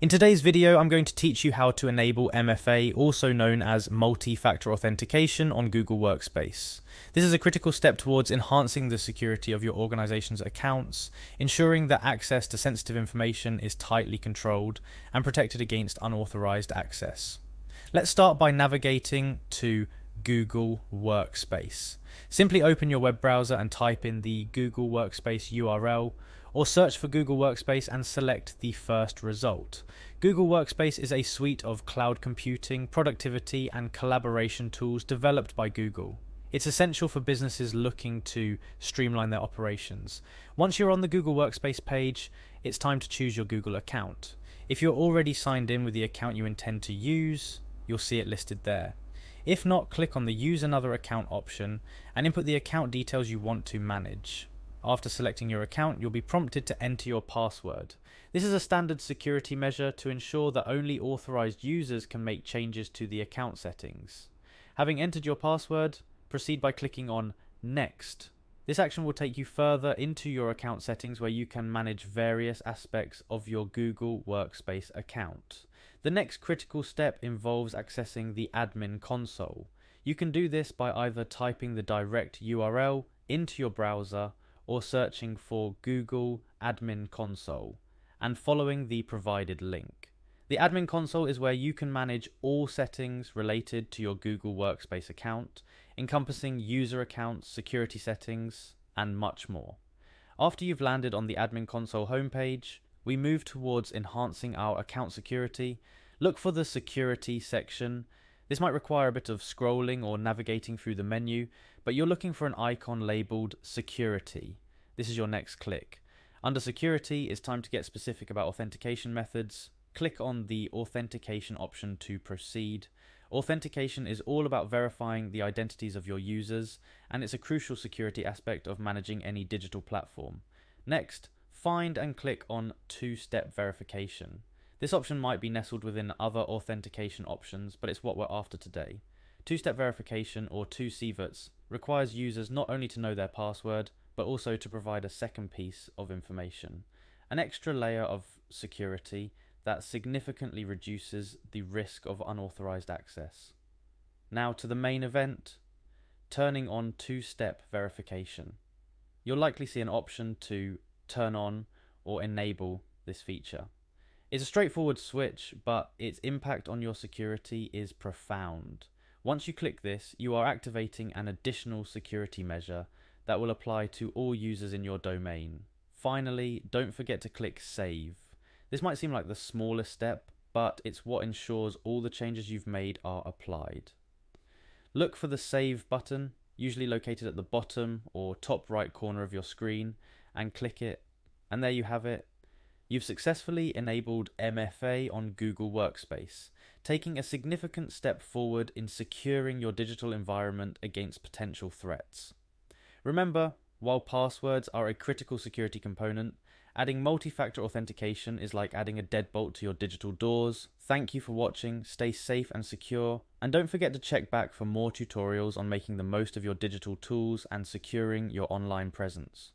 In today's video, I'm going to teach you how to enable MFA, also known as multi-factor authentication, on Google Workspace. This is a critical step towards enhancing the security of your organization's accounts, ensuring that access to sensitive information is tightly controlled and protected against unauthorized access. Let's start by navigating to Google Workspace. Simply open your web browser and type in the Google Workspace URL, or search for Google Workspace and select the first result. Google Workspace is a suite of cloud computing, productivity, and collaboration tools developed by Google. It's essential for businesses looking to streamline their operations. Once you're on the Google Workspace page, it's time to choose your Google account. If you're already signed in with the account you intend to use, you'll see it listed there. If not, click on the Use Another Account option and input the account details you want to manage. After selecting your account, you'll be prompted to enter your password. This is a standard security measure to ensure that only authorized users can make changes to the account settings. Having entered your password, proceed by clicking on Next. This action will take you further into your account settings where you can manage various aspects of your Google Workspace account. The next critical step involves accessing the admin console. You can do this by either typing the direct URL into your browser or searching for Google Admin Console and following the provided link. The Admin Console is where you can manage all settings related to your Google Workspace account, encompassing user accounts, security settings, and much more. After you've landed on the Admin Console homepage, we move towards enhancing our account security. Look for the Security section. This might require a bit of scrolling or navigating through the menu, but you're looking for an icon labeled Security. This is your next click. Under Security, it's time to get specific about authentication methods. Click on the Authentication option to proceed. Authentication is all about verifying the identities of your users, and it's a crucial security aspect of managing any digital platform. Next, find and click on Two-Step Verification. This option might be nestled within other authentication options, but it's what we're after today. Two-step verification, or 2CVERTs, requires users not only to know their password, but also to provide a second piece of information, an extra layer of security that significantly reduces the risk of unauthorized access. Now to the main event, turning on two-step verification. You'll likely see an option to turn on or enable this feature. It's a straightforward switch, but its impact on your security is profound. Once you click this, you are activating an additional security measure that will apply to all users in your domain. Finally, don't forget to click Save. This might seem like the smallest step, but it's what ensures all the changes you've made are applied. Look for the Save button, usually located at the bottom or top right corner of your screen, and click it, and there you have it. You've successfully enabled MFA on Google Workspace, taking a significant step forward in securing your digital environment against potential threats. Remember, while passwords are a critical security component, adding multi-factor authentication is like adding a deadbolt to your digital doors. Thank you for watching, stay safe and secure, and don't forget to check back for more tutorials on making the most of your digital tools and securing your online presence.